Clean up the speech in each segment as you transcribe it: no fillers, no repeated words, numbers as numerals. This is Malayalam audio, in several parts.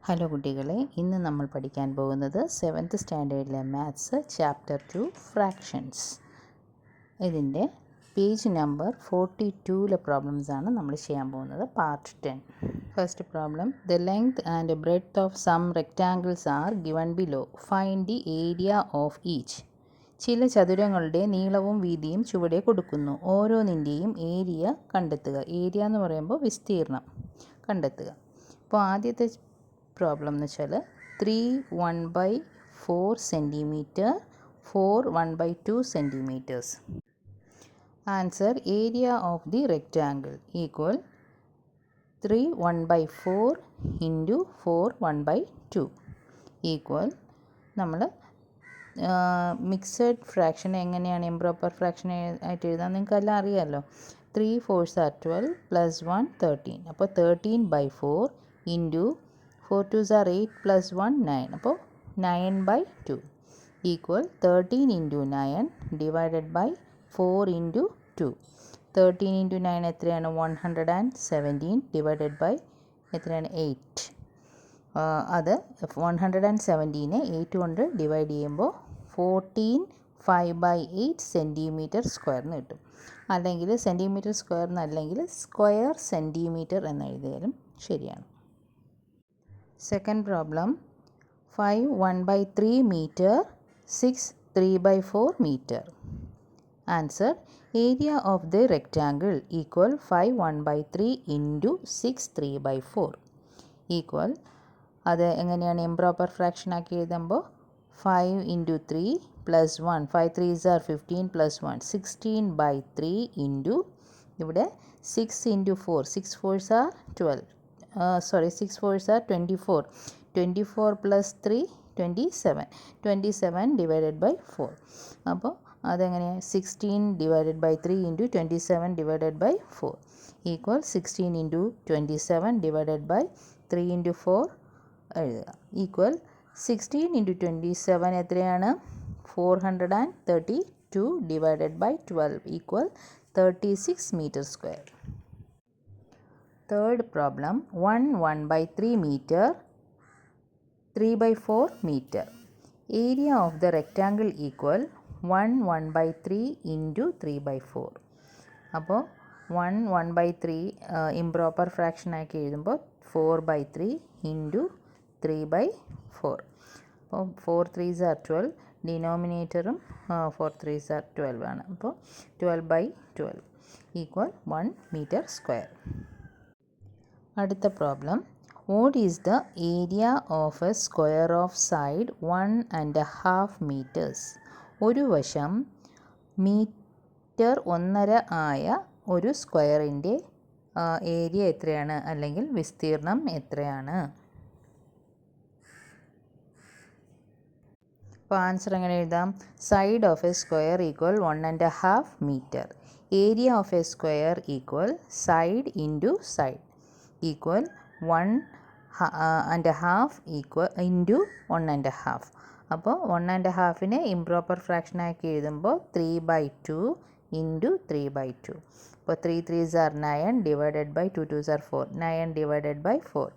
ഹലോ കുട്ടികളെ, ഇന്ന് നമ്മൾ പഠിക്കാൻ പോകുന്നത് 7th സ്റ്റാൻഡേർഡിലെ മാത്സ് ചാപ്റ്റർ 2 ഫ്രാക്ഷൻസ്. ഇതിൻ്റെ പേജ് നമ്പർ 42ലെ പ്രോബ്ലംസാണ് നമ്മൾ ചെയ്യാൻ പോകുന്നത്. Part 10. First problem, the length and breadth of some rectangles are given below. Find the area of each. ചില ചതുരങ്ങളുടെ നീളവും വീതിയും ചുവടെ കൊടുക്കുന്നു. ഓരോന്നിൻ്റെയും ഏരിയ കണ്ടെത്തുക. ഏരിയ എന്ന് പറയുമ്പോൾ വിസ്തീർണം കണ്ടെത്തുക. അപ്പോൾ ആദ്യത്തെ പ്രോബ്ലം എന്ന് വെച്ചാൽ 3 1/4 centimetre, 4 1/2 centimetres. Answer, area of the rectangle equal 3 1/4 into 4 1/2 equal. നമ്മൾ മിക്സഡ് ഫ്രാക്ഷൻ എങ്ങനെയാണ് ഇംപ്രോപ്പർ ഫ്രാക്ഷൻ ആയിട്ട് എഴുതാൻ നിങ്ങൾക്കെല്ലാം അറിയാമല്ലോ. 3 4s are 12 plus 1 13. അപ്പോൾ 13/4 ഇൻറ്റു 4 2s are 8 plus 1 9. അപ്പോൾ 9/2 equal 13 into 9 divided by 4 into 2. 13 into 9 എത്രയാണ്? 117 ഡിവൈഡഡ് ബൈ എത്രയാണ്? 8. അത് 117നെ 8 കൊണ്ട് ഡിവൈഡ് ചെയ്യുമ്പോൾ 14 5/8 സെൻറ്റിമീറ്റർ സ്ക്വയർ എന്ന് കിട്ടും. അല്ലെങ്കിൽ സെൻറ്റിമീറ്റർ സ്ക്വയർ എന്നല്ലെങ്കിൽ സ്ക്വയർ സെൻറ്റിമീറ്റർ എന്ന് എഴുതിയാലും ശരിയാണ്. Second problem, 5 1/3 metre, 6 3/4 metre. Answer, area of the rectangle equal 5 1/3 into 6 3/4 equal. അത് എങ്ങനെയാണ് ഇംപ്രോപ്പർ ഫ്രാക്ഷൻ ആക്കി എഴുതുമ്പോൾ 5 into 3 plus 1 5 3s are 15 plus 1 16/3 into ഇവിടെ 6 into 4 6 4s are 12 6 4s are 24 24 plus 3 27 divided by 4. അപ്പോൾ അതെങ്ങനെയാണ്? 16 divided by 3 into 27 divided by 4 equal 16 into 27 divided by 3 into 4 എഴുതുക ഈക്വൽ 16 ഇൻറ്റു 27 എത്രയാണ്? 432 divided by 12 equal 36 metre square. Third problem, 1 1/3 metre, 3/4 metre. Area of the rectangle equal 1 1/3 into 3/4. അപ്പോൾ 1 1/3 ഇംപ്രോപ്പർ ഫ്രാക്ഷൻ ആക്കി എഴുതുമ്പോൾ 4/3 ഇൻറ്റു 3/4. അപ്പോൾ 4 3s are 12, ഡിനോമിനേറ്ററും 4 3s are 12 ആണ്. അപ്പോൾ 12/12 ഈക്വൽ 1 മീറ്റർ സ്ക്വയർ. അടുത്ത problem, what is the area of a square of side 1.5 metres. ഒരു വശം മീറ്റർ 1.5 ആയ ഒരു സ്ക്വയറിൻ്റെ ഏരിയ എത്രയാണ്, അല്ലെങ്കിൽ വിസ്തീർണം എത്രയാണ്? അപ്പോൾ ആൻസർ എങ്ങനെ എഴുതാം? Side of a square equal 1.5 metre. Area of a square equal side into side equal 1.5 equal into 1.5. അപ്പോൾ 1.5നെ ഇംപ്രോപ്പർ ഫ്രാക്ഷൻ ആക്കി എഴുതുമ്പോൾ 3/2 ഇൻറ്റു 3/2. അപ്പോൾ 3 3s are 9 divided by 2 2s are 4 9 divided by 4.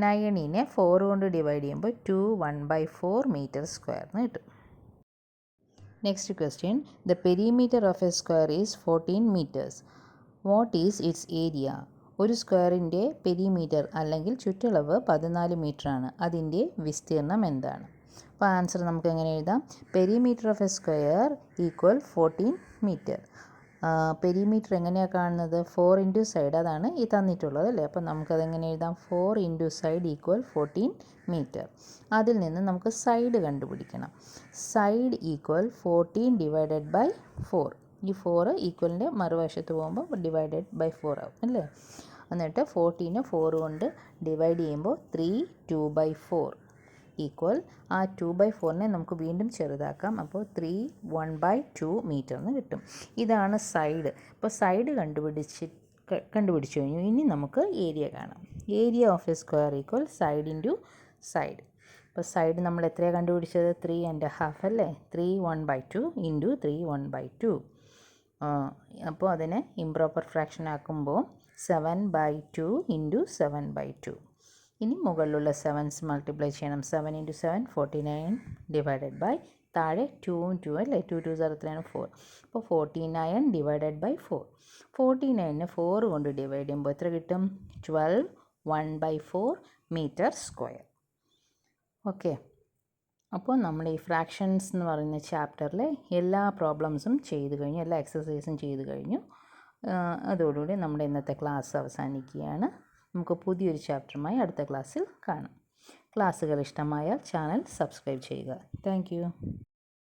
9നെ 4 കൊണ്ട് ഡിവൈഡ് ചെയ്യുമ്പോൾ 2 1/4 മീറ്റർ സ്ക്വയർ എന്ന് കിട്ടും. Next question, the perimeter of a square is 14 metres. What is its area. ഒരു സ്ക്വയറിൻ്റെ പെരിമീറ്റർ അല്ലെങ്കിൽ ചുറ്റളവ് 14 മീറ്ററാണ്. അതിൻ്റെ വിസ്തീർണം എന്താണ്? അപ്പോൾ ആൻസർ നമുക്ക് എങ്ങനെ എഴുതാം? Perimeter of a square equal 14 metre. Perimeter എങ്ങനെയാണ് കാണുന്നത്? 4 ഇൻറ്റു സൈഡ്, അതാണ് ഈ തന്നിട്ടുള്ളത് അല്ലേ. അപ്പോൾ നമുക്കതെങ്ങനെ എഴുതാം? 4 ഇൻറ്റു സൈഡ് ഈക്വൽ 14 മീറ്റർ. അതിൽ നിന്ന് നമുക്ക് സൈഡ് കണ്ടുപിടിക്കണം. Side equal 14 divided by 4. ഈ 4 ഈക്വലിൻ്റെ മറുവശത്ത് പോകുമ്പോൾ ഡിവൈഡഡ് ബൈ 4 ആവും അല്ലേ. എന്നിട്ട് 14 4 കൊണ്ട് ഡിവൈഡ് ചെയ്യുമ്പോൾ 3 2/4 ഈക്വൽ. ആ 2/4നെ നമുക്ക് വീണ്ടും ചെറുതാക്കാം. അപ്പോൾ 3 1/2 മീറ്റർ എന്ന് കിട്ടും. ഇതാണ് സൈഡ്. അപ്പോൾ സൈഡ് കണ്ടുപിടിച്ചു കഴിഞ്ഞു. ഇനി നമുക്ക് ഏരിയ കാണാം. Area of a square equal side into side. അപ്പോൾ സൈഡ് നമ്മൾ എത്രയാണ് കണ്ടുപിടിച്ചത്? 3.5 അല്ലേ. 3 1/2 ഇൻറ്റു 3 1/2. അപ്പോൾ അതിനെ ഇംപ്രോപ്പർ ഫ്രാക്ഷൻ ആക്കുമ്പോൾ 7/2 ഇൻറ്റു 7/2 ഇനി മുകളിലുള്ള 7s മൾട്ടിപ്ലൈ ചെയ്യണം. 7 × 7 49 ഡിവൈഡഡ് ബൈ താഴെ 2ഉം 2 അല്ലേ, 2 2 സാർ എത്രയാണ് 4. അപ്പോൾ 49 ഡിവൈഡഡ് ബൈ 4. 49നെ 4 കൊണ്ട് ഡിവൈഡ് ചെയ്യുമ്പോൾ എത്ര കിട്ടും? 12 1/4 മീറ്റർ സ്ക്വയർ. ഓക്കെ, അപ്പോൾ നമ്മൾ ഈ ഫ്രാക്ഷൻസ് എന്ന് പറയുന്ന ചാപ്റ്ററിലെ എല്ലാ പ്രോബ്ലംസും ചെയ്ത് കഴിഞ്ഞു, എല്ലാ എക്സസൈസും ചെയ്ത് കഴിഞ്ഞു. അതോടുകൂടി നമ്മുടെ ഇന്നത്തെ ക്ലാസ് അവസാനിക്കുകയാണ്. നമുക്ക് പുതിയൊരു ചാപ്റ്ററുമായി അടുത്ത ക്ലാസ്സിൽ കാണാം. ക്ലാസ്സുകൾ ഇഷ്ടമായാൽ ചാനൽ സബ്സ്ക്രൈബ് ചെയ്യുക. താങ്ക്